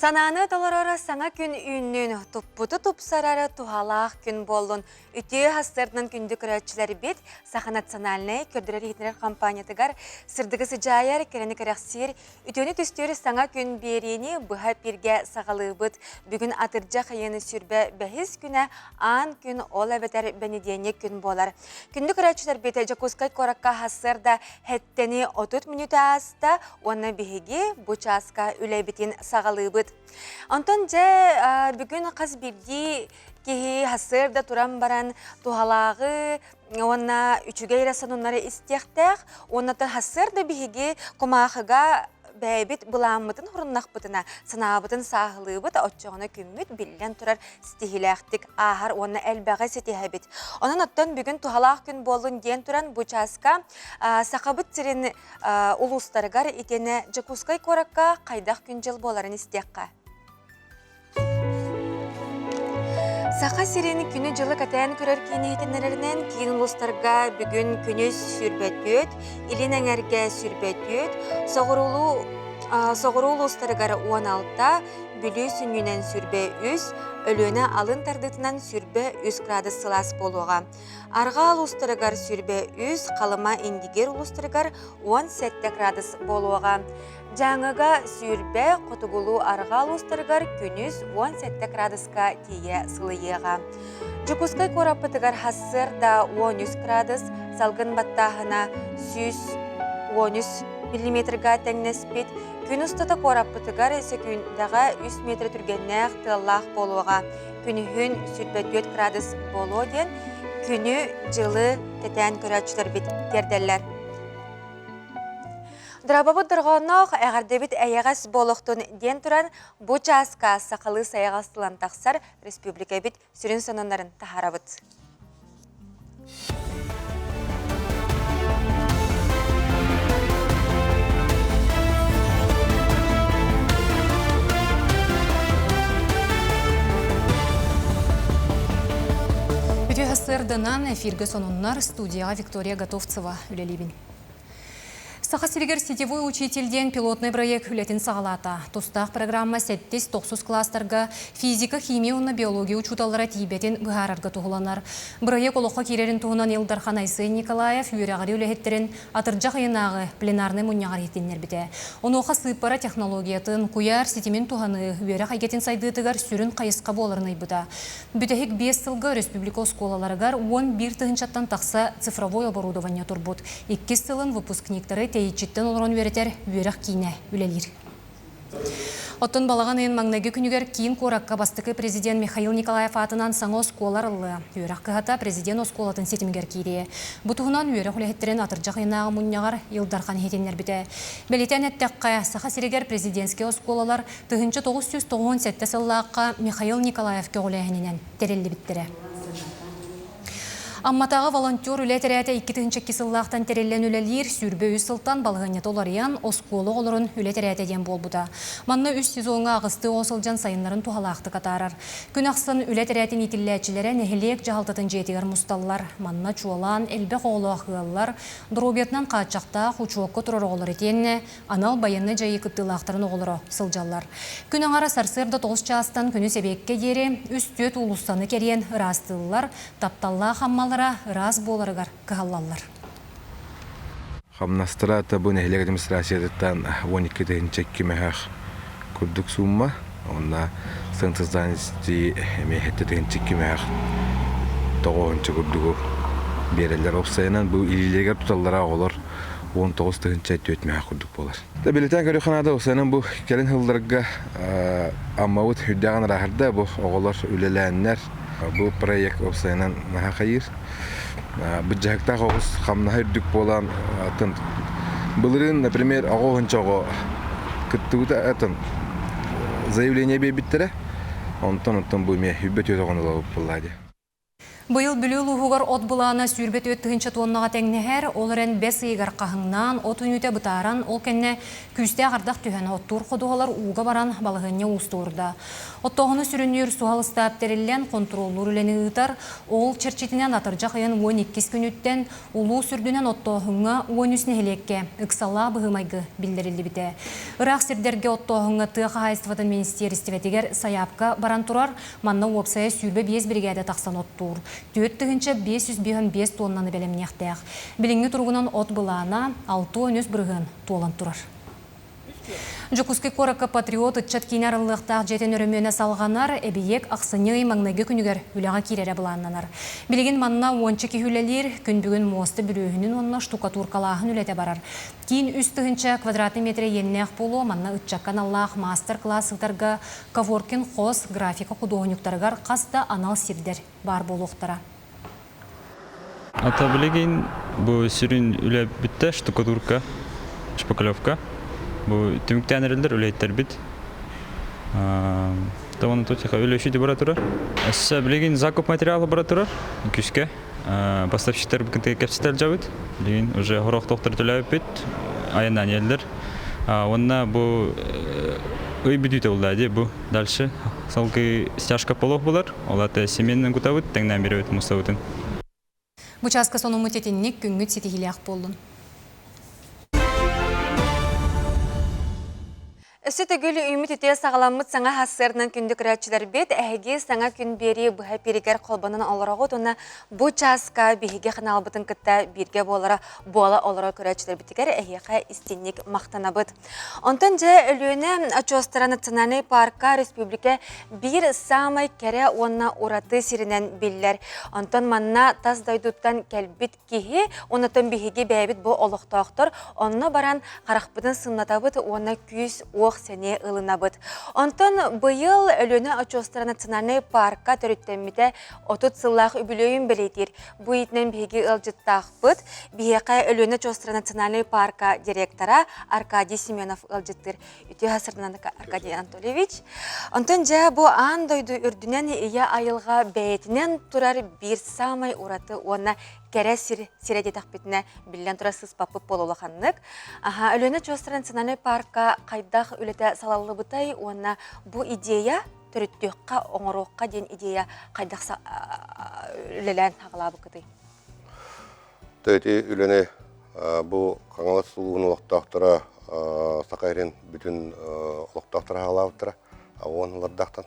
Сананы толорора саңа күн үйіннен туппуты тупсарары тухалақ күн болын. Үтіе хастырдың күнді көрәтчілері бет Саха национальный көрдірер етінер компаниятыгар сырдығы сыжайар керені керексер үтіені түстері саңа күн берені бұға бірге сағалы бұд. Бүгін атыржа қайыны сүрбе бәхіз күні ан күн ол әбетер бәнедене күн болар. Күнді көрәтчілер беті Жакускай коракка хастырда хеттені 30 минуты аста, оны бігеге бұчаска үләбетін сағалы бұд. Онтон же бүгін қаз бірді кеге хасырда туран баран тухалағы онна үчіге ирасан оннары истектеq, оннатын хасырда бігеге комақыға бәйбіт бұламытын хұрыннақ бұтына, санабытын сағылы бұт, отчоғына күмміт білден тұрар стихиләқтік ағар, оны әлбәғі сетихәбіт. Онын оттан бүгін тухалақ күн болын ден тұран бұчаска сақабыт тірін ұлыстарығар етені Жакускай коракка қайдақ күн жыл боларын істеққа. Сақа сирені күні жылы катаян көрер кейіне етінлерінен кейін ұлыстарға бүгін күні сүрбәтөт, илін әңерге сүрбәтөт, соғыру ұлыстарығары 16-та, бүлі сүнінен сүрбә 3, өліні алын тардытынан сүрбә 3 градус сылас болуға. Арға ұлыстарығар сүрбә 3, қалыма индигер ұлыстарығар 17 градус болуға. Жаңыға сүрбә қотығылу арға ұлыстарығар күніз 17 градуска тие сылыеға. Жакускай корапытығар хасырда 13 градус, салғын баттағына 113 миллиметрға тәңнеспет, күн ұстата корапытығар секундаға 100 метр түргеннәқ тыллақ болуға. Күнігін сүрбә 4 градус болу ден, күні жылы тәтән көрәтшілер беткердерлер. Драбабы дұрғанық әғардебет әйеғас болуқтың ден тұран бұчаска сақалы саяғастылан тақсар республика бет сүрін сонындарын тахарабыт. Бүті ғасырдынан эфирге сонынлар студияға Виктория Готовцева үлелебін. Саха сиригер сетевой учительден пилотный проект үлетін сағалата. Тустақ программа 7-9 кластарға физика, химия, биология учуталара тибетін бұғарарға тұғыланар. Проект олыққа керерін тұғынан Илдархан Айсы Николаев үйрағары үләхеттерін атыржақ айынағы пленарны мұнияғар еттенер біте. Оны оқа сыппара технологиятын куяр сетемен тұғаны үйрәқ айкетін сайдытығар сүрін қайысқа боларынай бұда. Бүтәхік 5 сылғы республика сколаларығар 11 тұғыншаттан тақса цифровой оборудование тұрбұд. 2 сылын выпускниктары тейчеттен олырын веретер үйерақ кейіне үлелер. Оттын балаған ең маңнағы күнігер кейін қораққа бастықы президент Михаил Николаев атынан саңа осколар ұлы. Үйерақ қығата президент осколатын сетімгер кейде. Бұтығынан үйерақ үләхеттерін атыржақ енағы мұнияғар Илдархан хетенлер біте. Белетен әттәққа сақа сирегер президентске осколалар 1997 сыллаққа Михаил Николаевке олайынен терелі біттірі. Амматағы волонтер үләтерәті 2-ші кесіллақтан терелен үләлер сүрбе үз сылтан балғанет олариян осколы олырын үләтерәтеден болбуда. Манны үз сезонға ағысты осылжан сайынларын туғалақты қатарар. Күн ақсын үләтерәтін итілләтчілері нәхілек жағалтатын жетігер мұсталлар. Манна чуалан, әлбе қолы ақығалар, дұробетнан қатшақта құчуаққа тұрар олар етенне, анал баянны жайы күттілақтарын олыры сылжалар. Күн аңара сарсырда 9 частан күні себекке дері, үз төт ұлыстаны керен ырастылылар, тапталла қаммал раз боларығар қағалалар. Қамнастырата бұл нәхілек администрациядеттан 12-ші кемеғақ күрдік сумма, онна сыңтызданысты мәхеттетігінші кемеғақ 9-ші күрдігі берелер опсайынан бұл илілегер тұталлара олар 19-ші төтмеғақ күрдік болар. Білетен көріқанада опсайынан бұл келін ғылдарға аммауыт хүддіған рахырда бұл оғылар үлеләнлер бұл проект опсайынан наға қайыр. Бұл жағықта қоғыз қамнаға үрдік болан атын. Бұлырын, например, ағоғынша оғы күттігіті атын заявление бейбіттірі. Онтан бұл ме үббет өз оғын олауып болады. Быйыл бүлүл уһугар от булаана сүрбет өттігінші тоннаға тәңнехер, олырен бес ыйгар қағыңнан, от үнүте бұтаран, ол кәнне күсте ағардақ түйәні оттур қодуғалар уға баран балығынне ұстуырда. Оттоғыны сүрінер суғалыста аптерілен контроллур үлені ұтар, ол черчетінен атыржақ айын 12 күніттен, улу сүрдінен оттоғыңа 13 хелекке, ұқсала бұғымайғы білдірілді біте. Ирақ сірдерге оттоғыңа тұға хайстыватын министерістіветігер саяпқа баран тұрар, манна уапсая сүрбе 5 бригада тақсан оттур. Төттігінші 505 тоннаны бәлемнеқтәқ. Біліңі тұрғынан от бұлана 6-13 бірғын толан тұрар. Жокуске коракка патриот ұтчат кейнарылықтақ жетен өрімені салғанар, әбиек ақсыны маңнайғы күнігер үліға керері бұланнанар. Білеген манна 10 күйілелер күн бүгін мосты бүрігінің онына штукатуркалағын үлете барар. Кейін үстігінші квадратный метре еннеқ болу, манна ұтчаккан Аллах мастер-классықтарға каворкин қос графика құдуғынюктарғар қаста анал сирдер бар болуқтара. Ата білеген бұл сүрін үлі бітті штукатурка, шпаклевка. Бұл түміктен әрілдер үлейттер біт. Таваны тұтыға үлейші бара тұрар. Әсі білеген закуп материалы бара тұрар. Күшке. Поставщиктер бүкінтіге кәпсетер жабыд. Білеген уже ғырақ тоқтыр түләйіп біт. Айынан елдер. Онына бұл үй бүдүйті олдайды. Бұл дальше. Салғы стяжка полох болар. Олаты семеннен күтавыд. Тәңнен бері өтім ұстауытын. Бұчасқа соның мұтетіннік күнгіт сетігілі болдың. Өсі түгілі үміт үте сағаламыт саңа хассырынан күнді күрәтчілер бет, әйге саңа күн бері бұға перегер қолбанын оларағы тұна бұ часқа бейге қанал бұтын күтті бірге болара бола олара күрәтчілер бітігер әйеқа істеннік мақтана бұд. Онтан жа өліні Ачостара национальный парка республика бір самай кәрі онна ураты сирінен білдер. Онтан манна тас дайдуттан кәлбіт кейі, онатан бейге бәйбіт бұл олықтақтыр, онна баран қарақпыдың сыннатабыд, онна күйіс сәне ылынабыд. Онтан бұйыл өліні Ачостара национальный парка төріттемміде отут сыллақ үбілейін білетір. Бұйытнен бейге ылжыттақ бұд, бейеқай өліні Ачостара национальный парка директора Аркадий Семенов ылжыттыр. Үте ғасырдан Аркадий Анатольевич. Онтан жа бұл андойды үрдінен ия айылға бәйтінен тұрар бір самай ураты оны кәрі сиреде тақпетіне білден тұрасыз папып болулақанлық. Өліні Ачостара национальный парка қайдақ өлеті салалы бұтай, оны бұл идея түріттіққа, оңыруққа ден идея қайдақ өлелән тағылабы күді. Төйті өліні бұл қаңылат сұлуын олықтақтыра сақайрен бүтін олықтақтыра қалабыттыра, оғын ұлардақтан.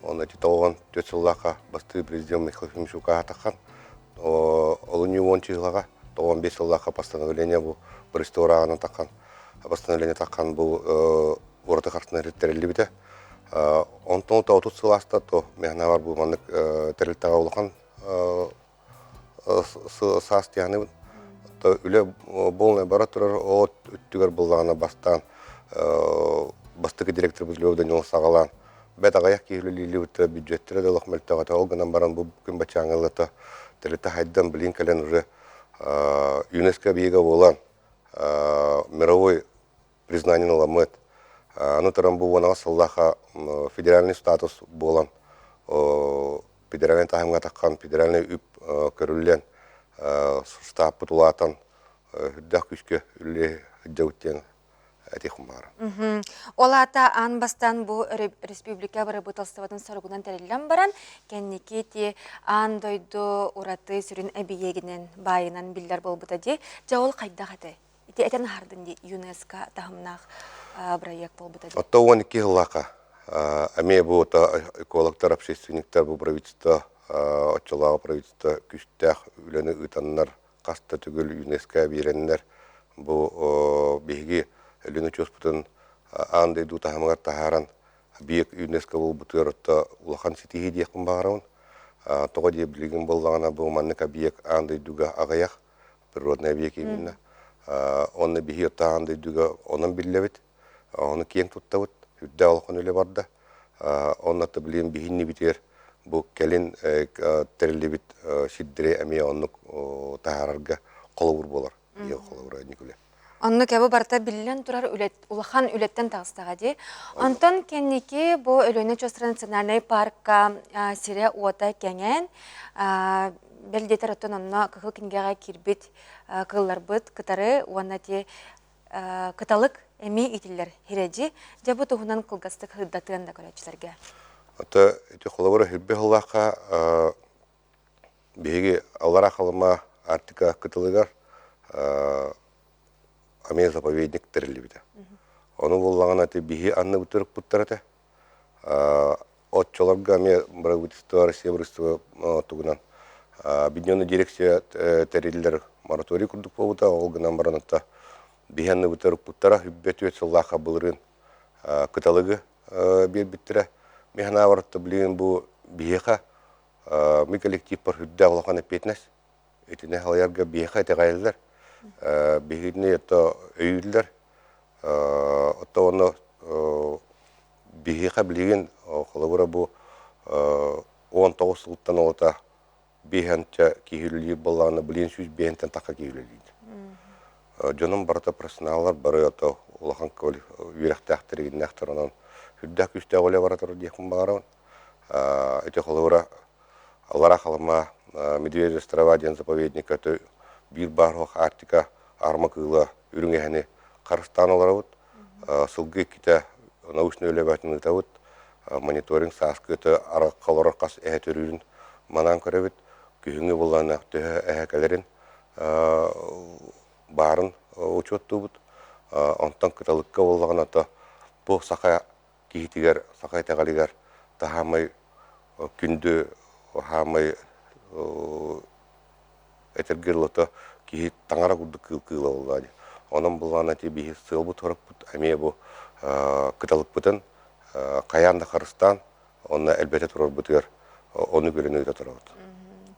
Оны тетауған төтсіллаққа басты президент Михаил Фимшука атаққан. Олыны 10 жылға, 15 жылға постановление бұл ресторанын таққан. Постановление таққан бұл орты қартына реттірілді біті. Онтон 30 сыласта, то мехна бар бұл маңық тәрілтіға олыған саас тияны. Үлі болны бара тұрар, от үттігер болғаны бастан, бастығы директор бұзылуыдан ол сағалан. Бәт ағаяқ кейлі лилі өтті бюджеттері де лоқмәлтіға, олғынан баран бұл күн бачаңылыты. Телета хайдан блин кален уже ЮНЕСКО биега болан мировой признание ламет. Аны тарам бу вона саллаха федеральный статус болан. Федеральный тахымга таккан, федеральный үп көрүллен штаб путулатан хүддах күшкө үлле хүддәүттен әтихумбар. Олата анбастан бұл республика бары бұталстыватын сарғынан тәрелілен баран, кәннеке те андойды ураты сүрін әбиегінен байынан білдер бол бұтаде, жауыл қайдақ әті? Ите әтен хардың де ЮНЕСКО тағымнақ проект бол бұтаде? Отта 12 жылақа. Әме бұл экологтар, общественниктер бұл правительство, отчалағы правительство күштәқ үлені ұтаннар, қаста түгіл ЮНЕСКО береннер бұл бейге Лүні чөспүтін аңдай ду тахамағар тахаран бейік ЮНЕСКО бұл бұтырытта улахан сетихи дейқін бағарауын. Тоға дей білген болғана бұл манныка бейік аңдай дуға ағаяқ, природная бейік емінна. Оны бейі отта аңдай дуға онын біллевет, оны кейін тұттавыт, үдді алқын өлі барды. Оны атты білген бейінні бітер бұл кәлін тәрілі біт шиддіре әмей онық тахарарға қолауыр болар. Ел қолауыр әнекілі. Онны кәбі барта білілен тұрар улахан үлеттен тағыстаға де. Антон кеннеке бұл өлөні Чостра национальный паркка сире уота кәнген. Бәлдетер оттон онна кығыл кенгеға кирбет кығылар бұд, кытары уанна те кыталық әме итілер хереди. Жабы тұғынан кылғастық хыддатығын да көрәтшілерге. Ата эти холовара хирбе холлаха беги аллара халыма артика кытылыгар аме заповедник терилибиде. Оны боллаган ати биги анны бутырык буттарате. Отчоларга аме правительство Россия тугунан объединенная дирекция терилдер мораторий курдук болута, олгынан баранатта биги анны бутырык буттара хиббетүет сыллаха былырын кытылыгы бир биттире. Механа варта блин бу биеха ми коллектив пар хүддә улаханы петнес. Этине халярга биеха тегайлар. Бигидне это өйләр. Ото оны биеха блин холовра бу 19 сылтан олта биханча киһүлли болланы блин сүз бентен така киһүлли. Жоным барта профессионаллар бары ото улахан кол юрәктәхтер нәхтеронан хүддәк үстә оле баратыр диякын багаран. Эти холовра аллара халыма Медвежьи острова ден заповедник это бир барох Арктика армакыла үрүнгәне Карстан аларабыт. Сылгы ките научный өлебәтен табыт. Мониторинг саскы это ара калорар кас әтөрүн манан көрәбит. Күңе булган әһәкәләрен барын учет тубут. Антан кыталыкка булган ата бу сака киһитигер сакай тәгалигер тахамай күндө хамай этергерлото киһит таңара курдук кылкыла булды. Онун булган ати бихи сылбы торыппут аме бу кыталыкпытын каянда Кыргызстан онна элбете турар бутер оны көрөнөйдө турат.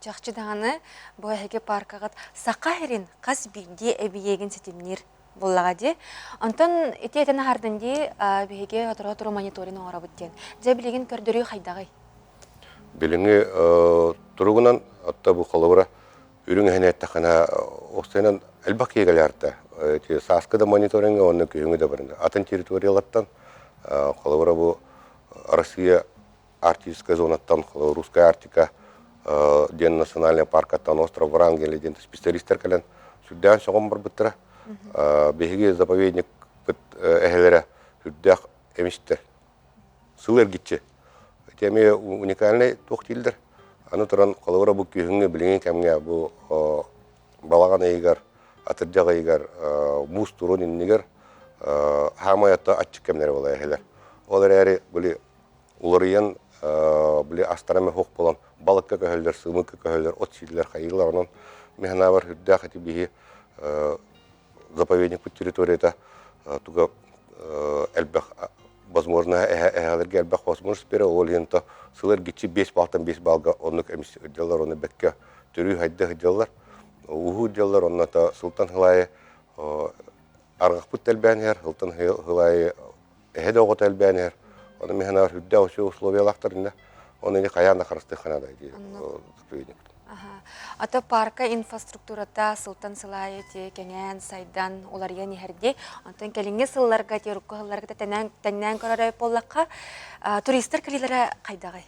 Жақчы дағаны бұл әйге паркағыт сақа әрін қас бейде әбейеген сетемнер болаға де. Антон еті әтін ағардың де бейге атыра тұру мониторин оңыра бұттен. Жа білеген көрдірі қайдағай? Біліңі тұрғынан атта бұл қалауыра үрің әне әттіқана оқсайынан әлбақ егілі арты. Саскыда мониторингі оны күйіңі де барында. Атын территориялаттан қалауыра бұл Россия артическая зонаттан, русская Арктика, Ден национальный парк аттан остров Врангеля, ден специалисттер кәлін сүрдән соғым бар бұттыра. Беге заповедник әхелері сүрдәк әместер. Сылыр кетші. Теме уникальный тоқтилдер. Аны тұран қалауыра бұл күйіңі біліңен кәмге бұл балаған әйгер, атырдяқ әйгер, мұз тұрын енігер хамаятта атчық кәмнері бол әхелер. Олар әрі бұлі уларыян бұлі астараме хоқ болан балыққа көхелдер, сымыққа көхелдер, от сийлер қайылар. Онын механа бар хүрдәқ әті бейі заповедник бұл территорията туға әлбәқ возможно, әғалерге әлбәқ возможность бере, ол ента сылар кетші 5 балдан 5 балға онық әмес үдделер, оны бәкке түрі хайды үдделер. Уху үдделер, онната сылтан хылайы арғақ бұт әлбәнер, сылтан хылайы әхеді оғыт әлбәнер. Оны механа бар үдде осы условиялақтарында, оны не қаяғында қарысты қанада заповедник. Ата парка инфраструктурата сылтан сылайы те кәңән сайдан олария нехерде. Антон кәлінге сылларға те рукка сылларға тәннән көрәрі боллаққа туристер кәлелері қайдағай?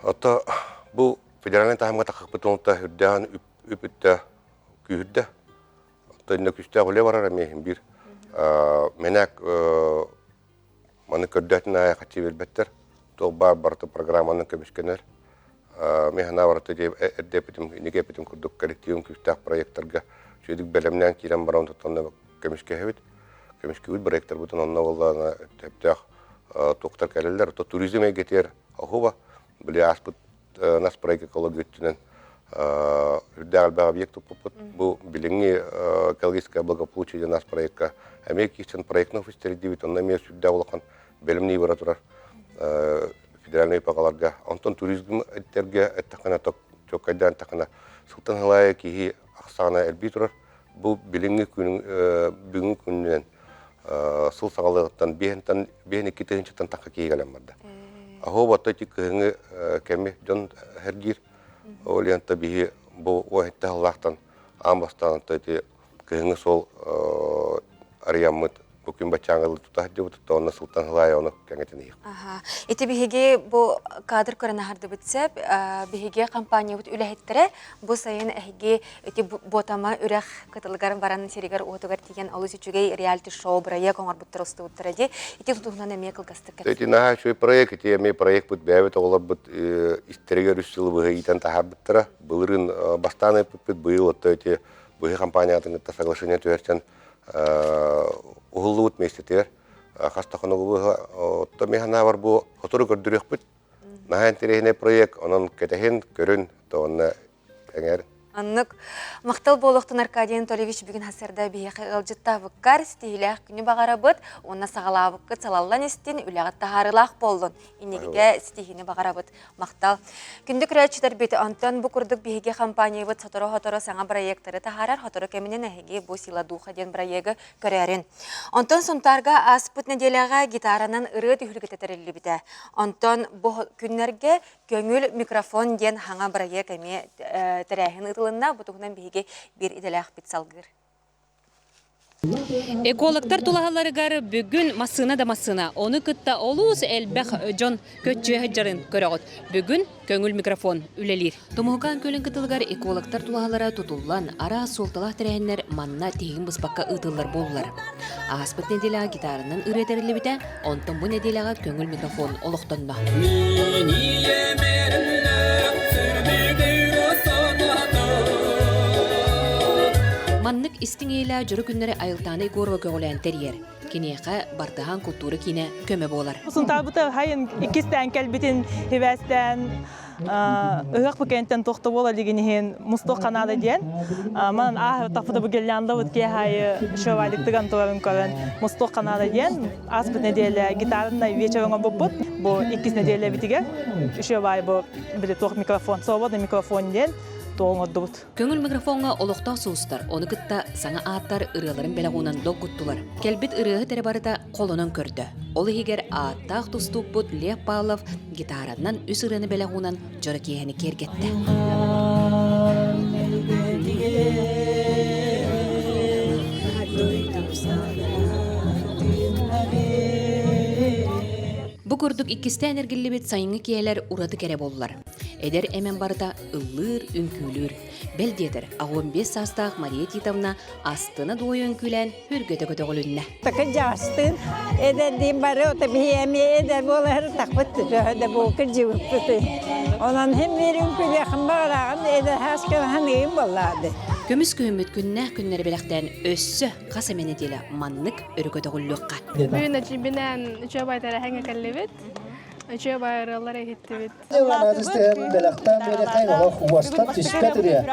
Ата бұл федеральный тағымға тақық бұтынылта үрдән үпітті күйірді. Ата үнді күшті ғыле барар әмейін бір. Менәк маны көрдәтін ая қатшы белбеттер. Тоқ бар барты программаның көмішкенер. Механа барты әддепетім, негепетім күрдік коллективім күштақ проекттарға сөйдік бәлемнен кейлен барауын тұттанды көмішке әбет. Көмішке өт проекттар бұтын онына олағына әптіғ тоқтар кәлелер. Туризм әгетер ағуба. Біле аспыт нас проект экология өттінен үрді әлбәғ объект ұппыт. Бұл біліңі экологическое благополучие нас проектқа әмек ешін проектның фестері дейбет. Онына мен сүрді олақан бәлімней бара тұрар. Федеральный пағаларға. Антон туризм әттерге әттіқана чөккайдан әттіқана сылтан ғылайы кейі ақсағына әлбей тұрар. Бұл біліңі бүгін күнінен сыл сағалығыттан бейін екі тегіншеттен таққа кейі кәлем барды. Ағу батта тек күйіңі кәме жон әргер. Ол янта бейі бұл ойетті ғылақтан амбастан кыһыңы сол арияммыт бүкүн бачаңылы тутах дебут тонна султан хлая оны кеңетини. Ага. Ити биһиге бу кадр көрөнәһәрдә битсәп, биһиге компания бут үләһеттере бу сайын әһиге ити ботама үрәх кытылгар баран серигер отугар тиген алыс үчүгей реалити шоу брая коңар буттырысты уттыради. Ити тутугунан эме кылгастык. Эти на шуй проект, ити эме проект бут бәбет олар бут истерегер үсүлү быгы итен тахабыттыра. Былырын бастаны бут быйыл отто эти быгы компаниятын соглашение төөрчен угуллуут местетер хастахоногу отто механа бар бу хотуру көрдүрөк бит. Нахан терехне проект онон кетехин көрүн тонна эңер. Аннык мактал болохтун Аркадий Анатольевич бүгүн хасырда бияқы ылжытта быккар стилях күнү багарабыт, онна сагалабыкка салаллан истин үләгат тахарылах болдун. Инегеге стихини багарабыт мактал. Күндүк рәчтер бит Антон бу курдук биһиге компания бит соторо саңа проекттары тахарар хоторо кеминен әһиге бу сила духа ден проекты көрәрен. Антон сумтарга аспыт неделяга гитаранан ыры түһүлгетерилли бите. Антон бу күннәргә көңүл микрофон ден хаңа проект эме терәһин бутугунан биһиге бир иделах бит салгыр. Экологтар тулаһаларыгар бүгүн масына да масына. Оны кытта олус элбэх жон көтчө хаҗарын көрөгөт. Бүгүн көңүл микрофон үлелир. Томоган көлөн кытылгар экологтар тулаһалара тутуллан ара солталах терәһеннәр манна тегин быспакка ытыллар боллар. Аспыт неделяга гитарынан ыретериле бите, онтон бу неделяга көңүл микрофон олоктонна. Маннык истиңейлә жүрү күннәре айылтаны горва көңөлән терьер. Кинеха бартахан культура кине көмө болар. Сунтар бута хайын икистен келбитин хевестен ыгак букентен тохто бола дигенин мусто канада ден. Ман тафыда бугелянда бут ке хай шовалик тыган тоорун көрөн мусто канада ден. Аспыт неделе гитарында вечерон бупут. Бу икис неделе битиге. Еще бай бу биле тох микрофон, свободный микрофон ден. Көңүл микрофонга олоқтау суустар, оны кытта саңа ааттар ырыларын белагунан докуттулар. Келбит ырыгы тере барыта колунан көрдө. Ол егер ааттақ тустук бут Лев Павлов гитаранан үс ырыны белагунан жора киэни кергетти. Бу көрдүк иккисте энергилли бит сайыңы киелер ураты кере боллар. Эдер эмен барыта ыллыр үңкүлүр. Белдетер 15 састақ Мария Титовна астына дуой үңкүлен хүргөтө көтөгөлүнне. Такы жастын, эдер дим бары ота бихеме эдер болар такпытты жөһөдө болкы жыбыпты. Онан хем бир үңкүлө хымбараган эдер хаскан ханын боллады. Көмүс көмүт күннәх күннәр беләктән өссө касамене деле маннык өргөтөгөллөккә. Бүгүн ачибинен үчө байтара хәңгә кәллебет. Үчө байралар әйттебет. Иванадыстен беләктән бери кайга хуастап тишпәтүрә.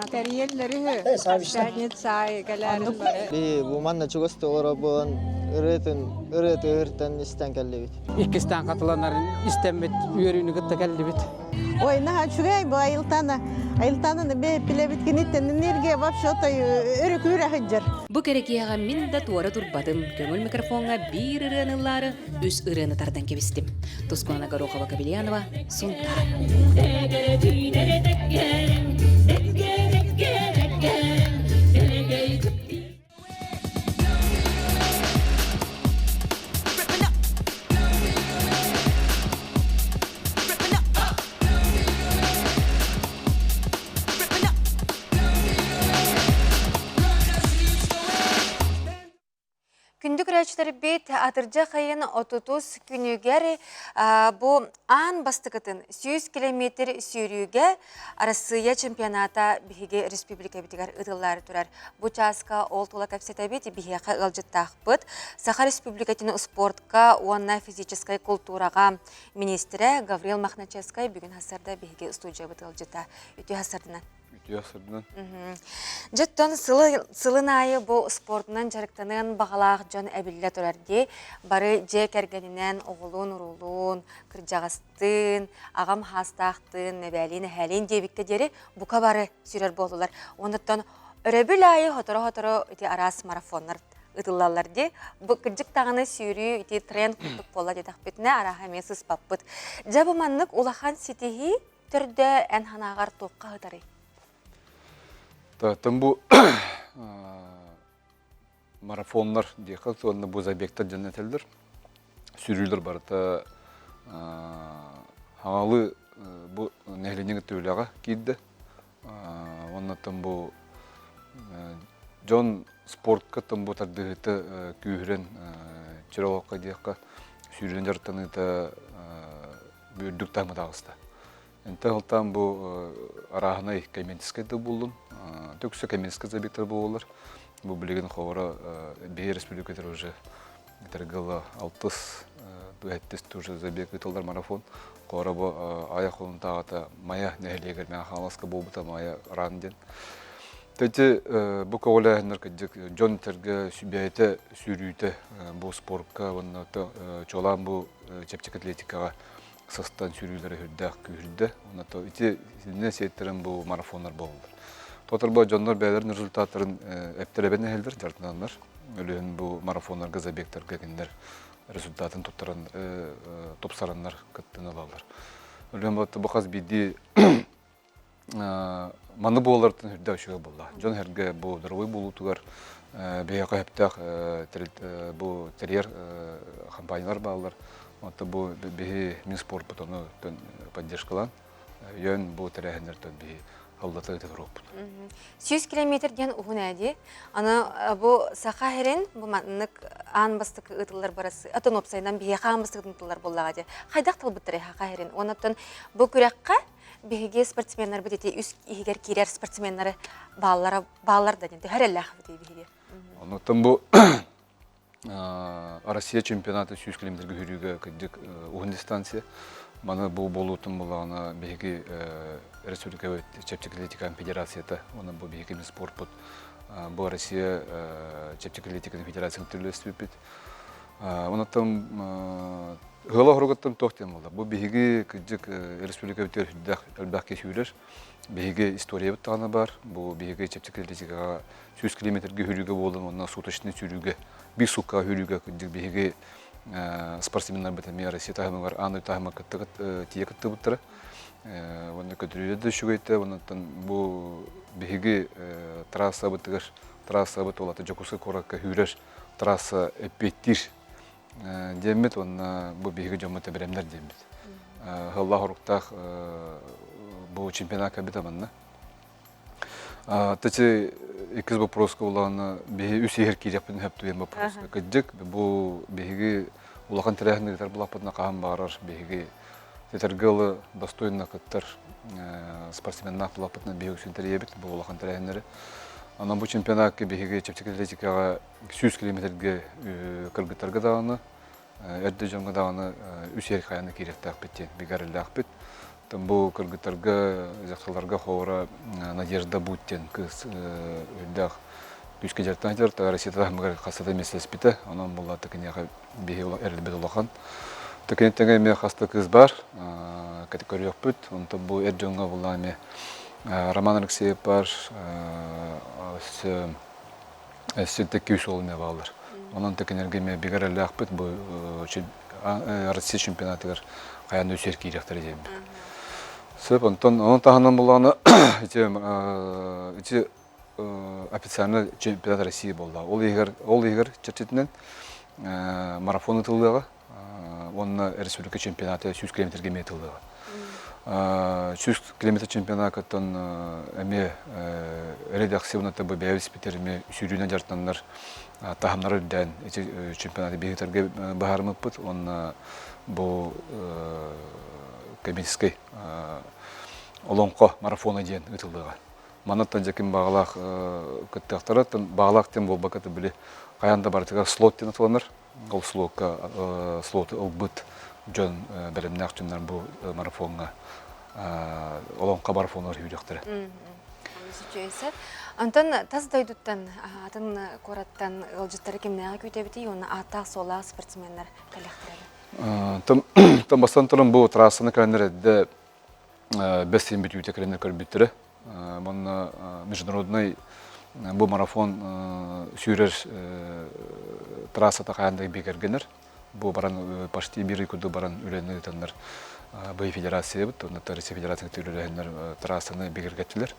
Терьерләре савишнет сай галарын бары. Бу манна чугасты орабын ырытын истен кәллебет. Иккистан катыланнарын истемет үйөрүүнү кытта кәллебет. Ой, на чугай бу Айлтаны бе пилебит кинеттен энергия вообще отой өрөкүрө хаҗар. Бу керекияга мин да туара турбадым. Көңүл микрофонга бир ырынылары үс ырыны тардан кебистим. Тускона Горохова Кабельянова, Сунта. Күндүк рәчтер бит атыржа қайын 30 күнігер бұл ан бастықытын 100 километр сүйрүүге Россия чемпионата биһиге республика битигер ыдыллары турар. Бу часка ол тула капсета бит биһига ылжыттақ бит. Саха республикатының спортка, уанна физической культурага министрі Гаврил Махначевский бүгін хасарда биһиге студия бит ылжыта. Үтү хасардынан. Жеттон сылынайы бұл спортынан жарықтанын бағалақ жон әбілі тұрарди. Бары же кәргенінен оғылын, ұрылын, кіржағастын, ағам хастақтын, нәбәлін, әлін дебікке дері бұқа бары сүйрер болулар. Ондықтан өрәбіл айы хотыры арас марафонлар ұтылалар де. Бұл кіржік тағыны сүйрі тренд күттік бола дедақ бетіне араға месіз паппыт. Жабы маннық улахан сетехи түрді ән ханағар тоққа ұтары. Тымбу марафонlar дейхал, онна бу забектар жаннателдер. Сүрүлөр барыта хаңалы бу нехленеге төлөга кийди. Оннан бу Жон спортка там бу тардыгыты күйрен чыроокка дейхка сүрүлөн жартаны та бүрдүк тамадагыста. Энте халтан бу арахнай комментиске де булдум. Төксө комментиске забектер бололар. Бу билеген ховара бир республикалар уже тергала 60 дуэттес тоже забег итолдар марафон. Ховара бу аяк колун тагата мая нехлегер мен халаска болбута мая ранден. Тэти бу колалар кыдык жон терге сүбәйте сүрүйте бу спортка вонната чолан бу чепчик атлетикага састан сүрүлөр хүрдәк күрдә. Онда то ити сине сеттерен бу марафоннар булды. Тотар бу жоннор бәйләрнең результатларын эптелебен хәлдер жартынаннар. Өлен бу марафоннарга забектерге киндер результатын тоттыран топсараннар кыттын алалар. Өлен бу хас биди маны боллардын хүрдәк шуга булды. Жон хәргә бу дөрвый булутугар бәяка хәптәк бу терьер компаниялар баллар. Вот бу беги Минспорт потону поддержкалан. Йön бу терәһендер тон беги халлата итеп. 100 километрден угунади. Аны бу сахарен бу маннык анбастык ытылар барасы. Атын опсайдан беги хамбастык ытылар буллагади. Хайдак тыл битре хахарен. Онаттан бу күрәккә беги спортсменнар бит үз игер кирер спортсменнары баллар да динде һәрәлләх бит беги. Онаттан бу Россия чемпионаты 100 километрге хүрүгө кыдык угун дистанция. Мана бу болутун булганы беги республика чепчик атлетика федерацияда, оны бу беги спорт бут. Бу Россия чепчик атлетика федерациясының түрлөсүп бит. Онаттан гыла хорготтан токтем болду. Бу беги кыдык республика өтөрдө албакка сүйлөр. Беги история буттаны бар. Бу беги чепчик атлетикага 100 километрге хүрүгө болду, ондан суточный сүрүгө bir suka hürüge kıddık bir sportsmenler betemeye Россия tahımı var, anı tahımı kıttık tiye kıttı butları. Onu kötülüğü de şu gayet, ondan bu bir trasa bıtıgır, trasa bıtı olatı Jokuska korakka hürür, trasa epettir demet, onu bu bir cömete beremler demet. Allah horuktak bu çempionat kabitamanna. Taçı ikiz вопроска уланы беги үс егер кирепин хеп туен вопроска кыдык бу беги улахан терәһнәр булапына каһам барар беги тетергелы достойна кыттыр спортсменнар булапына беги үсен терәбит бу улахан терәһнәр ана бу чемпионатка беги чепчик атлетикага 100 километрге кыргыттарга даганы эрдә җанга даганы үс егер каяны кирәктәк биттен бигәрелдәк бит бу кыргыттарга жактыларга хора надежда буттен кыз үлдәк күчкә жартанчылар та Россиядә мәгәр хасада меселс бите анан булла текенега беги эрлбет улахан текенеге ме хаста кыз бар категория бит онда бу эрҗонга булла ме Роман Алексеев бар сетте күч олме балар анан текенеге ме бигәреләк бит бу Россия чемпионатыгар каян үсер кирәктер дигән. Сөп онтон таханан булганы ичи официальный чемпионат России болды. Ол егер чертетинен марафон ытылдыгы, онна республика чемпионаты 100 километрге метылдыгы. 100 километр чемпионаттан эме редакцияда бу велосипедтерме сүрүнөн жартандар тахамнары ден чемпионаты бегитерге баармыппыт, онна бу комментский олонко марафона ден ытылдыгы. Манаттан жакин багалак кыттактаратын багалак тем болбакаты биле каянда бартыга слот ден аталанар. Ол слот олбут жон беремнак жондар бу марафонга олонко марафонор үйрөктөр. Антон таз дойдуттан атын кораттан ылжыттары кемнеге күтебити, оны ата сола спортсменнер калектирели. Там бастан бу трассаны календерде бесин битүүтө календер көрбүттүрө. Мон международный бу марафон сүйрер трассата каянда бекергенер. Бу баран почти бир күндө баран үлөнү тандыр. Бый федерация бит, оны Россия Федерацияның төрлеләһеннәр трассаны бигергәтләр.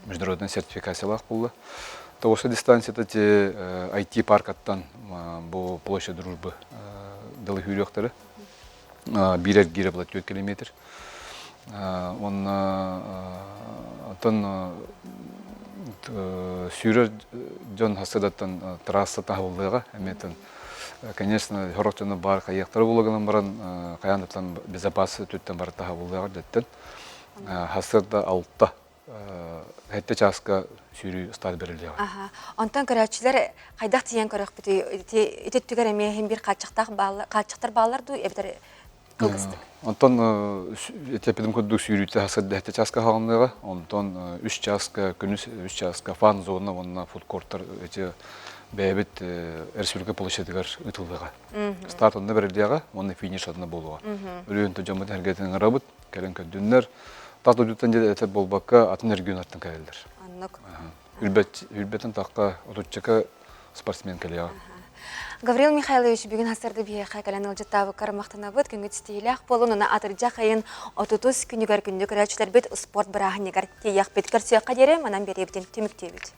Международный сертификациялах булды. Тоғысы дистанцияда те IT паркаттан бу площадь дружбы дылы хүйрөктөрү. Бирер гире булат 4 километр. Он тон сүйрер жон хасыдаттан трасса тагылдыга эметен. Конечно, хорочоны бар каяктар булганын баран каяндыктан безопасность төттен бар тагылдыга деттен. Хасырда алтта хәтта часка сүйрүү стад берилди. Онтан көрәчиләр кайдак тиян көрәк бити итеттүгәр эме һәм бир качактар баллар ду эбдер кылгысты. Онтон этепидим коддук сүйрүүтө хасырда хәтта часка хаганлыгы, онтон 3 часка күнүс 3 часка фан зона онна фудкорттар эти бәбит республика площадьгар ытылдыга. Старт онда берилдига, онда финиш адына болуга. Үрөнтө жамат хәрәкәтен рабыт, кален көдүннәр Тату дүттен де әтеп болбаққа атын әргеуін аттын кәрелдер. Аннық. Үлбеттен таққа отуччака спортсмен кәлеға. Гаврил Михайлович бүгін хасырды бейеқа кәлен ұлжыттабы қармақтына бұд, күнгі тістейләқ болын, оны атыржа қайын 30 күнігер күнді көрәчілер бет спорт бірағынегер тейяқ бет көрсеуі қадері, манан бері бітен түміктей бет.